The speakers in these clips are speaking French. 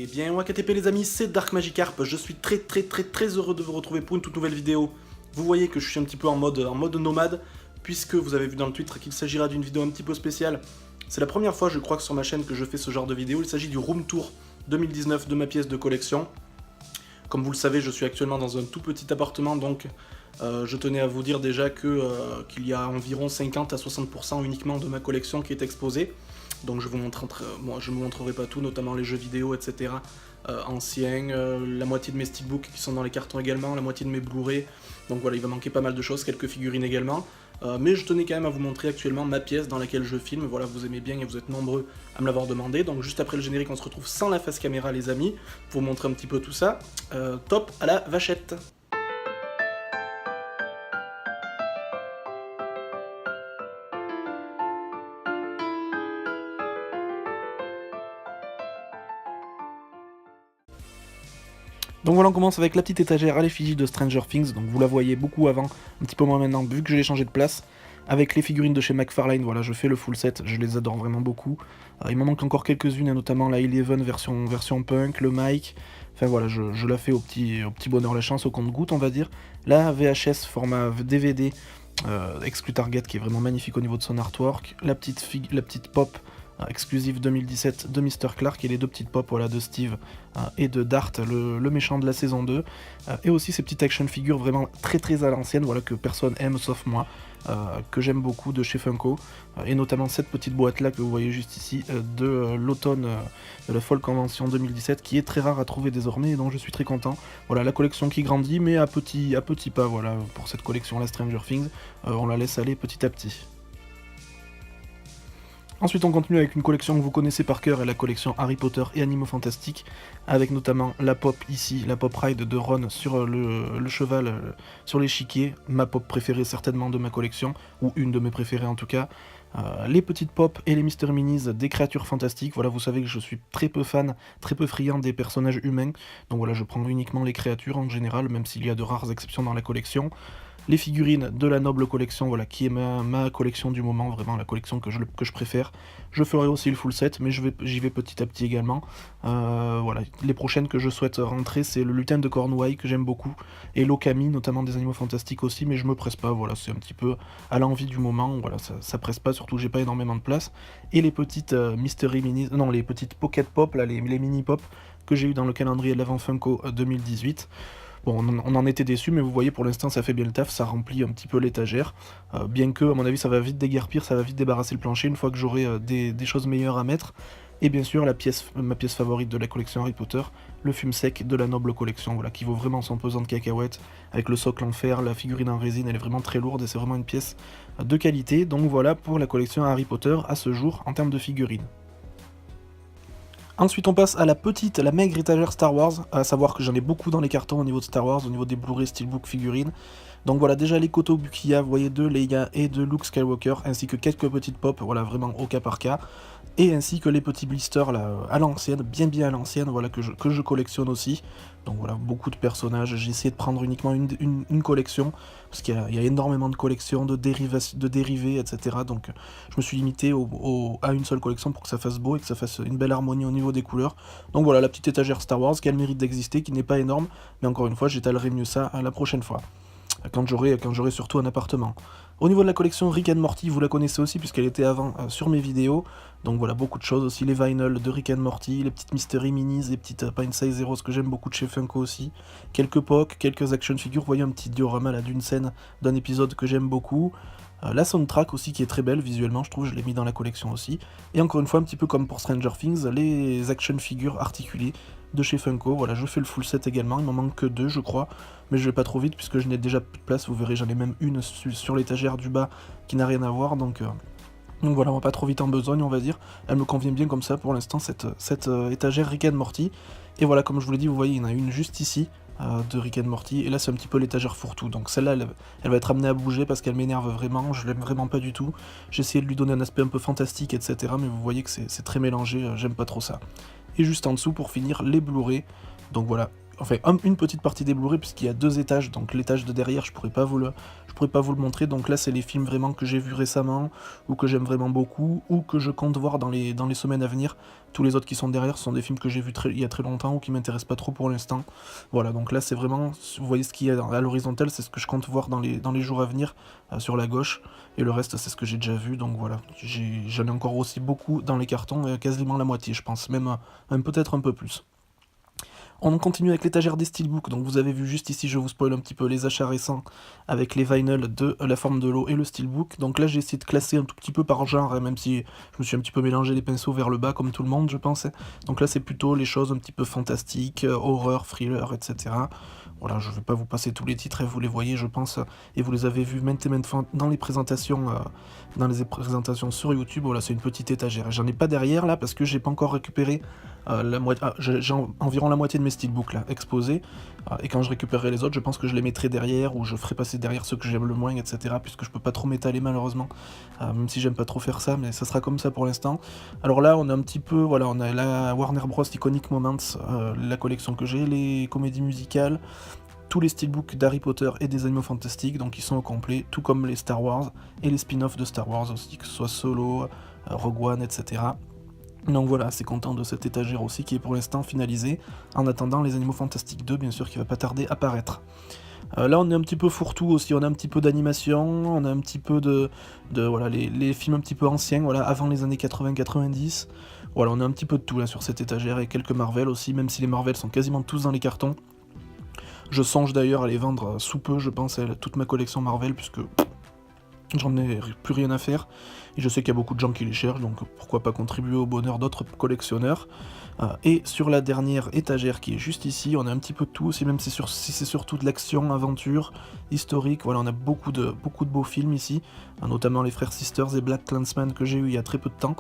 bien, WakaTP les amis, c'est Dark Magikarp, je suis très heureux de vous retrouver pour une toute nouvelle vidéo. Vous voyez que je suis un petit peu en mode nomade, puisque vous avez vu dans le titre qu'il s'agira d'une vidéo un petit peu spéciale. C'est la première fois, je crois, que sur ma chaîne que je fais ce genre de vidéo. Il s'agit du Room Tour 2019 de ma pièce de collection. Comme vous le savez, je suis actuellement dans un tout petit appartement, donc je tenais à vous dire déjà qu'il y a environ 50 à 60% uniquement de ma collection qui est exposée. Donc je vous me montrerai pas tout, notamment les jeux vidéo, etc. Anciens, la moitié de mes steelbooks qui sont dans les cartons également, la moitié de mes Blu-ray. Donc voilà, il va manquer pas mal de choses, quelques figurines également. Mais je tenais quand même à vous montrer actuellement ma pièce dans laquelle je filme. Voilà, vous aimez bien et vous êtes nombreux à me l'avoir demandé. Donc juste après le générique, on se retrouve sans la face caméra les amis, pour vous montrer un petit peu tout ça. Top à la vachette. Donc voilà, on commence avec la petite étagère à l'effigie de Stranger Things, donc vous la voyez beaucoup avant, un petit peu moins maintenant, vu que je l'ai changé de place. Avec les figurines de chez McFarlane, voilà, je fais le full set, je les adore vraiment beaucoup. Il m'en manque encore quelques-unes, notamment la Eleven version punk, le Mike, enfin voilà, je la fais au petit bonheur la chance, au compte-goutte on va dire. La VHS format DVD, exclu Target, qui est vraiment magnifique au niveau de son artwork. La petite pop, exclusive 2017 de Mr. Clark, et les deux petites pop voilà, de Steve et de Dart, le méchant de la saison 2, et aussi ces petites action figures vraiment très à l'ancienne, voilà, que personne aime sauf moi, que j'aime beaucoup, de chez Funko, et notamment cette petite boîte là que vous voyez juste ici, de l'automne de la Fall Convention 2017, qui est très rare à trouver désormais, et dont je suis très content. Voilà, la collection qui grandit, mais à petits pas, voilà, pour cette collection là Stranger Things, on la laisse aller petit à petit. Ensuite on continue avec une collection que vous connaissez par cœur, et la collection Harry Potter et Animaux Fantastiques, avec notamment la pop ici, la pop ride de Ron sur le cheval, sur l'échiquier, ma pop préférée certainement de ma collection, ou une de mes préférées en tout cas. Les petites pop et les Mystery Minis des créatures fantastiques, voilà, vous savez que je suis très peu fan, très peu friand des personnages humains, donc voilà, je prends uniquement les créatures en général, même s'il y a de rares exceptions dans la collection. Les figurines de la noble collection, voilà, qui est ma collection du moment, vraiment la collection que je préfère. Je ferai aussi le full set, mais j'y vais petit à petit également. Voilà, les prochaines que je souhaite rentrer, c'est le lutin de Cornouailles, que j'aime beaucoup, et l'Okami, notamment des animaux fantastiques aussi, mais je me presse pas, voilà, c'est un petit peu à l'envie du moment, voilà, ça presse pas, surtout que j'ai pas énormément de place. Et les petites Mystery Minis, non, les petites Pocket Pop, là, les mini pop, que j'ai eu dans le calendrier de l'avant Funko 2018. Bon, on en était déçus, mais vous voyez, pour l'instant, ça fait bien le taf, ça remplit un petit peu l'étagère. Bien que, à mon avis, ça va vite déguerpir, ça va vite débarrasser le plancher une fois que j'aurai des choses meilleures à mettre. Et bien sûr, ma pièce favorite de la collection Harry Potter, le fume sec de la noble collection, voilà, qui vaut vraiment son pesant de cacahuètes, avec le socle en fer, la figurine en résine, elle est vraiment très lourde, et c'est vraiment une pièce de qualité. Donc voilà pour la collection Harry Potter à ce jour, en termes de figurines. Ensuite on passe à la maigre étagère Star Wars, à savoir que j'en ai beaucoup dans les cartons au niveau de Star Wars, au niveau des Blu-ray, Steelbook, figurines. Donc voilà, déjà les Koto Bukiya, vous voyez, de Leia et de Luke Skywalker, ainsi que quelques petites pop, voilà, vraiment au cas par cas, et ainsi que les petits blisters là, à l'ancienne, bien à l'ancienne, voilà, que je collectionne aussi. Donc voilà, beaucoup de personnages, j'ai essayé de prendre uniquement une collection, parce qu'il y a énormément de collections, de dérivés, etc. Donc je me suis limité à une seule collection pour que ça fasse beau et que ça fasse une belle harmonie au niveau des couleurs. Donc voilà, la petite étagère Star Wars qui a le mérite d'exister, qui n'est pas énorme, mais encore une fois, j'étalerai mieux ça la prochaine fois, quand j'aurai surtout un appartement. Au niveau de la collection Rick and Morty, vous la connaissez aussi puisqu'elle était avant sur mes vidéos. Donc voilà, beaucoup de choses aussi, les vinyls de Rick and Morty, les petites Mystery Minis, les petites Pine Size Zeros que j'aime beaucoup de chez Funko aussi. Quelques POC, quelques action figures, vous voyez un petit diorama là d'une scène d'un épisode que j'aime beaucoup. La soundtrack aussi qui est très belle visuellement, je trouve, je l'ai mis dans la collection aussi. Et encore une fois, un petit peu comme pour Stranger Things, les action figures articulées de chez Funko. Voilà, je fais le full set également, il m'en manque que 2 je crois, mais je vais pas trop vite puisque je n'ai déjà plus de place, vous verrez, j'en ai même une sur l'étagère du bas qui n'a rien à voir, donc voilà, on va pas trop vite en besogne, on va dire. Elle me convient bien comme ça pour l'instant, cette étagère Rick and Morty. Et voilà, comme je vous l'ai dit, vous voyez, il y en a une juste ici, de Rick and Morty, et là c'est un petit peu l'étagère fourre-tout, donc celle-là elle va être amenée à bouger parce qu'elle m'énerve vraiment, je l'aime vraiment pas du tout. J'ai essayé de lui donner un aspect un peu fantastique, etc., mais vous voyez que c'est très mélangé, j'aime pas trop ça. Et juste en dessous, pour finir, les Blu-ray, donc voilà, une petite partie des Blu-ray, puisqu'il y a 2 étages, donc l'étage de derrière, je pourrais pas vous le montrer. Donc là, c'est les films vraiment que j'ai vus récemment, ou que j'aime vraiment beaucoup, ou que je compte voir dans les semaines à venir. Tous les autres qui sont derrière sont des films que j'ai vus il y a très longtemps, ou qui m'intéressent pas trop pour l'instant. Voilà, donc là, c'est vraiment, vous voyez ce qu'il y a à l'horizontale, c'est ce que je compte voir dans les jours à venir, sur la gauche, et le reste, c'est ce que j'ai déjà vu. Donc voilà, j'en ai encore aussi beaucoup dans les cartons, quasiment la moitié, je pense, même peut-être un peu plus. On continue avec l'étagère des steelbooks, donc vous avez vu juste ici, je vous spoil un petit peu les achats récents avec les vinyls de La Forme de l'eau et le steelbook. Donc là j'ai essayé de classer un tout petit peu par genre, hein, même si je me suis un petit peu mélangé les pinceaux vers le bas comme tout le monde je pense. Donc là c'est plutôt les choses un petit peu fantastiques, horreur, thriller, etc. Voilà, je ne vais pas vous passer tous les titres, et vous les voyez je pense, et vous les avez vus maintes et maintes fois dans les présentations sur YouTube. Voilà, c'est une petite étagère. J'en ai pas derrière là parce que j'ai pas encore récupéré j'ai environ la moitié de mes steelbooks là exposés, et quand je récupérerai les autres, je pense que je les mettrai derrière, ou je ferai passer derrière ceux que j'aime le moins, etc. Puisque je peux pas trop m'étaler malheureusement, même si j'aime pas trop faire ça, mais ça sera comme ça pour l'instant. Alors là, on a un petit peu, voilà, on a la Warner Bros Iconic Moments, la collection que j'ai, les comédies musicales, tous les steelbooks d'Harry Potter et des Animaux Fantastiques, donc ils sont au complet, tout comme les Star Wars et les spin-offs de Star Wars aussi, que ce soit Solo, Rogue One, etc. Donc voilà, assez content de cette étagère aussi qui est pour l'instant finalisée, en attendant les Animaux Fantastiques 2, bien sûr, qui va pas tarder à paraître. Là on est un petit peu fourre-tout aussi, on a un petit peu d'animation, on a un petit peu de voilà, les films un petit peu anciens, voilà, avant les années 80-90. Voilà, on a un petit peu de tout là sur cette étagère, et quelques Marvel aussi, même si les Marvel sont quasiment tous dans les cartons. Je songe d'ailleurs à les vendre sous peu, je pense, toute ma collection Marvel, puisque j'en ai plus rien à faire, et je sais qu'il y a beaucoup de gens qui les cherchent, donc pourquoi pas contribuer au bonheur d'autres collectionneurs. Et sur la dernière étagère qui est juste ici, on a un petit peu de tout aussi, même si c'est surtout de l'action, aventure, historique. Voilà, on a beaucoup de beaux films ici, notamment les Frères Sisters et Black Clansman que j'ai eu il y a très peu de temps.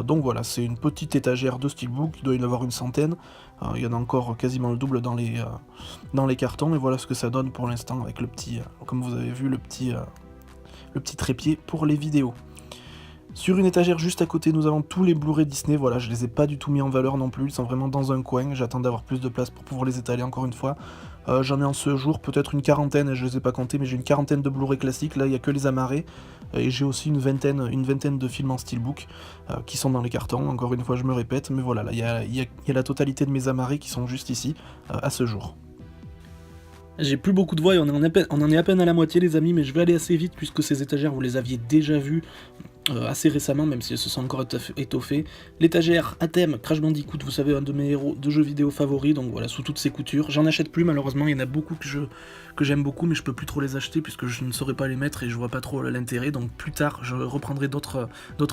Donc voilà, c'est une petite étagère de steelbook, il doit y en avoir une centaine. Il y en a encore quasiment le double dans les cartons, et voilà ce que ça donne pour l'instant avec le petit, comme vous avez vu, le petit trépied pour les vidéos. Sur une étagère juste à côté, nous avons tous les Blu-ray Disney. Voilà, je les ai pas du tout mis en valeur non plus, ils sont vraiment dans un coin, j'attends d'avoir plus de place pour pouvoir les étaler encore une fois. J'en ai en ce jour peut-être une quarantaine, je les ai pas comptés, mais j'ai une quarantaine de Blu-ray classiques, là il n'y a que les amarrés, et j'ai aussi une vingtaine de films en steelbook qui sont dans les cartons, encore une fois je me répète, mais voilà, là il y a la totalité de mes amarrés qui sont juste ici, à ce jour. J'ai plus beaucoup de voix et on en est à peine à la moitié les amis, mais je vais aller assez vite puisque ces étagères vous les aviez déjà vues assez récemment, même si elles se sont encore étoffées. L'étagère à thème Crash Bandicoot, vous savez, un de mes héros de jeux vidéo favoris, donc voilà, sous toutes ses coutures. J'en achète plus malheureusement, il y en a beaucoup que j'aime beaucoup, mais je peux plus trop les acheter puisque je ne saurais pas les mettre et je vois pas trop l'intérêt, donc plus tard je reprendrai d'autres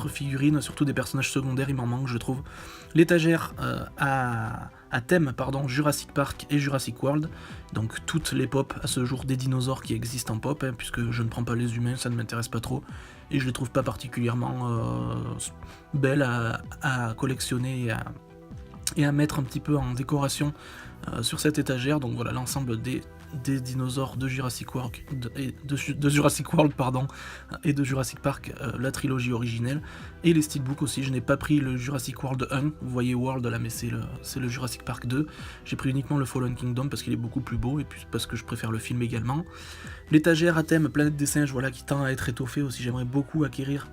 figurines, surtout des personnages secondaires, il m'en manque je trouve. L'étagère à thème Jurassic Park et Jurassic World, donc toutes les pop à ce jour des dinosaures qui existent en pop, puisque je ne prends pas les humains, ça ne m'intéresse pas trop, et je les trouve pas particulièrement belles à collectionner et à mettre un petit peu en décoration sur cette étagère. Donc voilà, l'ensemble des dinosaures de Jurassic World, de Jurassic World et de Jurassic Park, la trilogie originelle, et les steelbooks aussi. Je n'ai pas pris le Jurassic World 1, vous voyez World là, mais c'est le Jurassic Park 2. J'ai pris uniquement le Fallen Kingdom parce qu'il est beaucoup plus beau et puis parce que je préfère le film également. L'étagère à thème Planète des Singes, voilà, qui tend à être étoffée aussi. J'aimerais beaucoup acquérir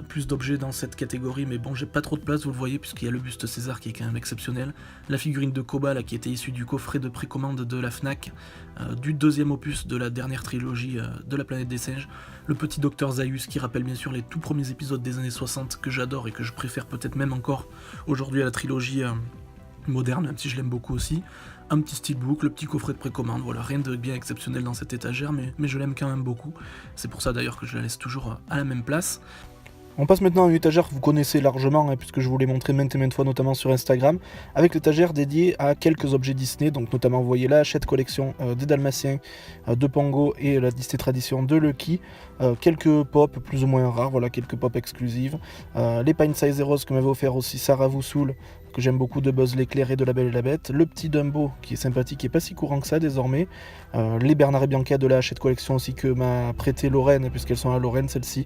plus d'objets dans cette catégorie, mais bon, j'ai pas trop de place, vous le voyez, puisqu'il y a le buste César qui est quand même exceptionnel, la figurine de Koba là, qui était issue du coffret de précommande de la Fnac, du deuxième opus de la dernière trilogie de la Planète des Singes, le petit Docteur Zaius qui rappelle bien sûr les tout premiers épisodes des années 60 que j'adore et que je préfère peut-être même encore aujourd'hui à la trilogie moderne, même si je l'aime beaucoup aussi. Un petit steelbook, le petit coffret de précommande, voilà, rien de bien exceptionnel dans cette étagère, mais je l'aime quand même beaucoup. C'est pour ça d'ailleurs que je la laisse toujours à la même place. On passe maintenant à une étagère que vous connaissez largement, puisque je vous l'ai montré maintes et maintes fois, notamment sur Instagram, avec l'étagère dédiée à quelques objets Disney, donc notamment vous voyez la Hachette Collection des Dalmatiens de Pongo et la Disney Tradition de Lucky, quelques pop plus ou moins rares, voilà, quelques pop exclusives, les Pine Size Heroes que m'avait offert aussi Sarah Voussoul, que j'aime beaucoup, de Buzz l'éclair et de La Belle et la Bête, le petit Dumbo qui est sympathique et pas si courant que ça désormais, les Bernard et Bianca de la Hachette Collection aussi que m'a prêté Lorraine, puisqu'elles sont à Lorraine celles-ci,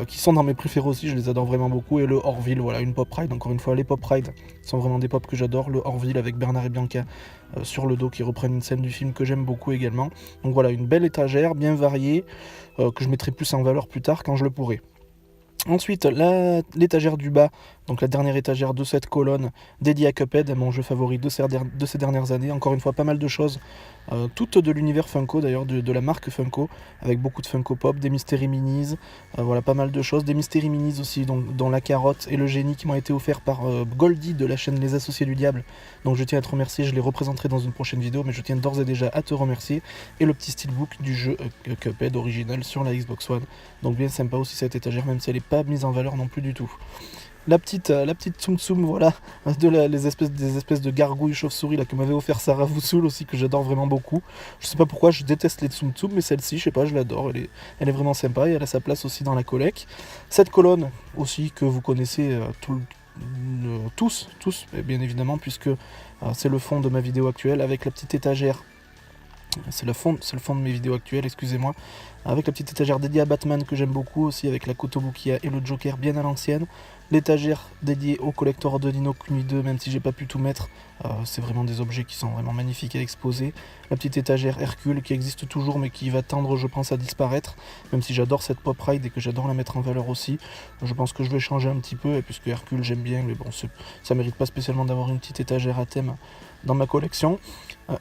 qui sont dans mes préférés aussi, je les adore vraiment beaucoup, et le Orville, voilà, une Pop Ride, encore une fois, les Pop Ride sont vraiment des pop que j'adore, le Orville avec Bernard et Bianca sur le dos qui reprennent une scène du film que j'aime beaucoup également. Donc voilà, une belle étagère, bien variée, que je mettrai plus en valeur plus tard quand je le pourrai. Ensuite, l'étagère du bas, donc la dernière étagère de cette colonne dédiée à Cuphead, mon jeu favori de ces dernières années. Encore une fois, pas mal de choses, toutes de l'univers Funko d'ailleurs, de la marque Funko, avec beaucoup de Funko Pop, des Mystery Minis, voilà, pas mal de choses. Des Mystery Minis aussi, donc, dont la carotte et le génie qui m'ont été offerts par Goldie de la chaîne Les Associés du Diable. Donc je tiens à te remercier, je les représenterai dans une prochaine vidéo, mais je tiens d'ores et déjà à te remercier. Et le petit steelbook du jeu Cuphead original sur la Xbox One. Donc bien sympa aussi cette étagère, même si elle n'est pas mise en valeur non plus du tout. La petite Tsum Tsum, voilà, des espèces de gargouilles chauves-souris là que m'avait offert Sarah Voussoul aussi, que j'adore vraiment beaucoup. Je sais pas pourquoi je déteste les Tsum Tsum, mais celle-ci, je sais pas, je l'adore, elle est vraiment sympa et elle a sa place aussi dans la collecte. Cette colonne aussi que vous connaissez tous, bien évidemment, puisque c'est le fond de ma vidéo actuelle avec la petite étagère. C'est le fond de mes vidéos actuelles, excusez-moi. Avec la petite étagère dédiée à Batman que j'aime beaucoup aussi, avec la Kotobukiya et le Joker bien à l'ancienne. L'étagère dédiée au collector de Ni no Kuni 2, même si j'ai pas pu tout mettre. C'est vraiment des objets qui sont vraiment magnifiques à exposer. La petite étagère Hercule qui existe toujours mais qui va tendre, je pense, à disparaître. Même si j'adore cette Pop Ride et que j'adore la mettre en valeur aussi. Je pense que je vais changer un petit peu, et puisque Hercule j'aime bien, mais bon, ça mérite pas spécialement d'avoir une petite étagère à thème dans ma collection.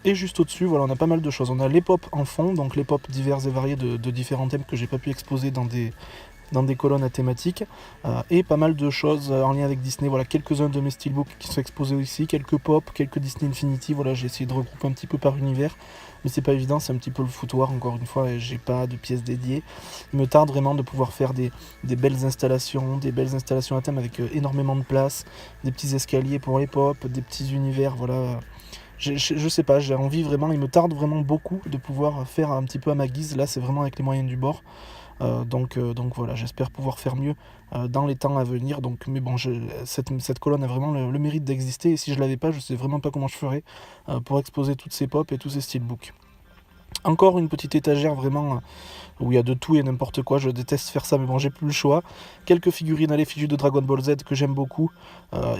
Et juste au-dessus, voilà, on a pas mal de choses. On a les pop en fond, donc les pop divers et variés de différents thèmes que j'ai pas pu exposer dans des colonnes à thématiques, et pas mal de choses en lien avec Disney. Voilà, quelques-uns de mes steelbooks qui sont exposés ici, quelques pop, quelques Disney Infinity. Voilà, j'ai essayé de regrouper un petit peu par univers, mais c'est pas évident, c'est un petit peu le foutoir encore une fois, et j'ai pas de pièces dédiées. Il me tarde vraiment de pouvoir faire des belles installations à thème avec énormément de place, des petits escaliers pour les pop, des petits univers, voilà. Je sais pas, j'ai envie vraiment, il me tarde vraiment beaucoup de pouvoir faire un petit peu à ma guise. Là, c'est vraiment avec les moyens du bord. Donc voilà, j'espère pouvoir faire mieux dans les temps à venir. Donc, mais bon, cette colonne a vraiment le mérite d'exister. Et si je l'avais pas, je sais vraiment pas comment je ferais pour exposer toutes ces pop et tous ces steelbooks. Encore une petite étagère vraiment où il y a de tout et n'importe quoi. Je déteste faire ça, mais bon, j'ai plus le choix. Quelques figurines à l'effigie de Dragon Ball Z que j'aime beaucoup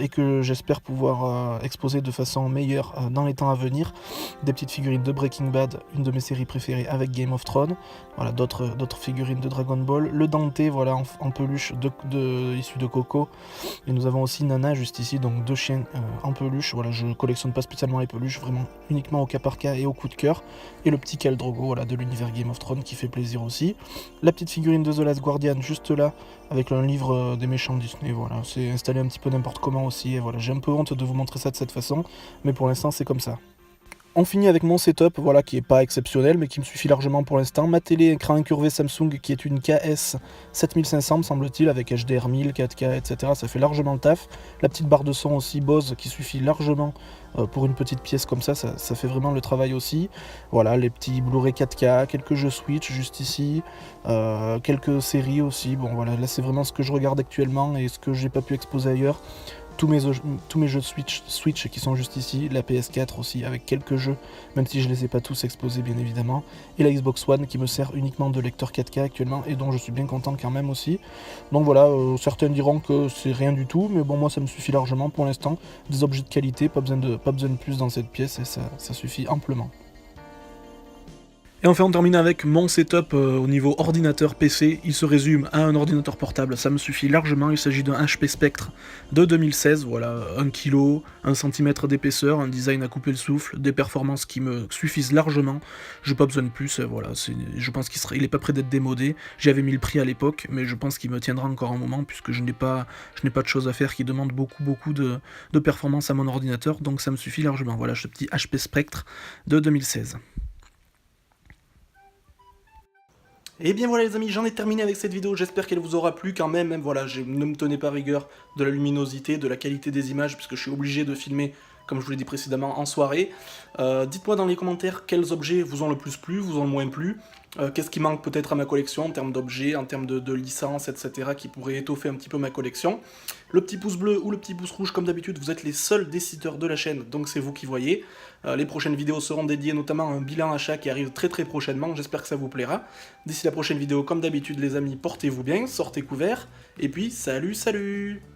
et que j'espère pouvoir exposer de façon meilleure dans les temps à venir. Des petites figurines de Breaking Bad, une de mes séries préférées avec Game of Thrones. Voilà, d'autres figurines de Dragon Ball. Le Dante, voilà, en peluche issu de Coco. Et nous avons aussi Nana juste ici, donc deux chiens en peluche. Voilà, je collectionne pas spécialement les peluches, vraiment uniquement au cas par cas et au coup de cœur. Et le petit Khal Drogo, voilà, de l'univers Game of Thrones qui fait plaisir aussi. La petite figurine de The Last Guardian juste là, avec un livre des méchants Disney, voilà, c'est installé un petit peu n'importe comment aussi, et voilà, j'ai un peu honte de vous montrer ça de cette façon, mais pour l'instant c'est comme ça. On finit avec mon setup, voilà, qui est pas exceptionnel, mais qui me suffit largement pour l'instant. Ma télé écran incurvé Samsung, qui est une KS 7500, me semble-t-il, avec HDR 1000, 4K, etc. Ça fait largement le taf. La petite barre de son aussi, Bose, qui suffit largement pour une petite pièce comme ça fait vraiment le travail aussi. Voilà, les petits Blu-ray 4K, quelques jeux Switch juste ici, quelques séries aussi. Bon, voilà, là c'est vraiment ce que je regarde actuellement et ce que j'ai pas pu exposer ailleurs. Tous mes jeux Switch qui sont juste ici, la PS4 aussi avec quelques jeux, même si je les ai pas tous exposés bien évidemment, et la Xbox One qui me sert uniquement de lecteur 4K actuellement et dont je suis bien content quand même aussi. Donc voilà, certains diront que c'est rien du tout, mais bon, moi ça me suffit largement pour l'instant. Des objets de qualité, pas besoin de plus dans cette pièce, et ça suffit amplement. Et enfin on termine avec mon setup au niveau ordinateur PC. Il se résume à un ordinateur portable, ça me suffit largement. Il s'agit d'un HP Spectre de 2016, voilà, 1 kg, 1 cm d'épaisseur, un design à couper le souffle, des performances qui me suffisent largement. J'ai pas besoin de plus, voilà, je pense qu'il est pas prêt d'être démodé. J'avais mis le prix à l'époque, mais je pense qu'il me tiendra encore un moment, puisque je n'ai pas de choses à faire qui demandent beaucoup de performance à mon ordinateur, donc ça me suffit largement. Voilà, ce petit HP Spectre de 2016. Et bien voilà les amis, j'en ai terminé avec cette vidéo, j'espère qu'elle vous aura plu quand même, voilà, ne me tenez pas rigueur de la luminosité, de la qualité des images, puisque je suis obligé de filmer comme je vous l'ai dit précédemment, en soirée. Dites-moi dans les commentaires quels objets vous ont le plus plu, vous ont le moins plu. Qu'est-ce qui manque peut-être à ma collection en termes d'objets, en termes de licences, etc. qui pourrait étoffer un petit peu ma collection. Le petit pouce bleu ou le petit pouce rouge, comme d'habitude, vous êtes les seuls décideurs de la chaîne, donc c'est vous qui voyez. Les prochaines vidéos seront dédiées notamment à un bilan achat qui arrive très très prochainement, j'espère que ça vous plaira. D'ici la prochaine vidéo, comme d'habitude les amis, portez-vous bien, sortez couverts, et puis salut salut!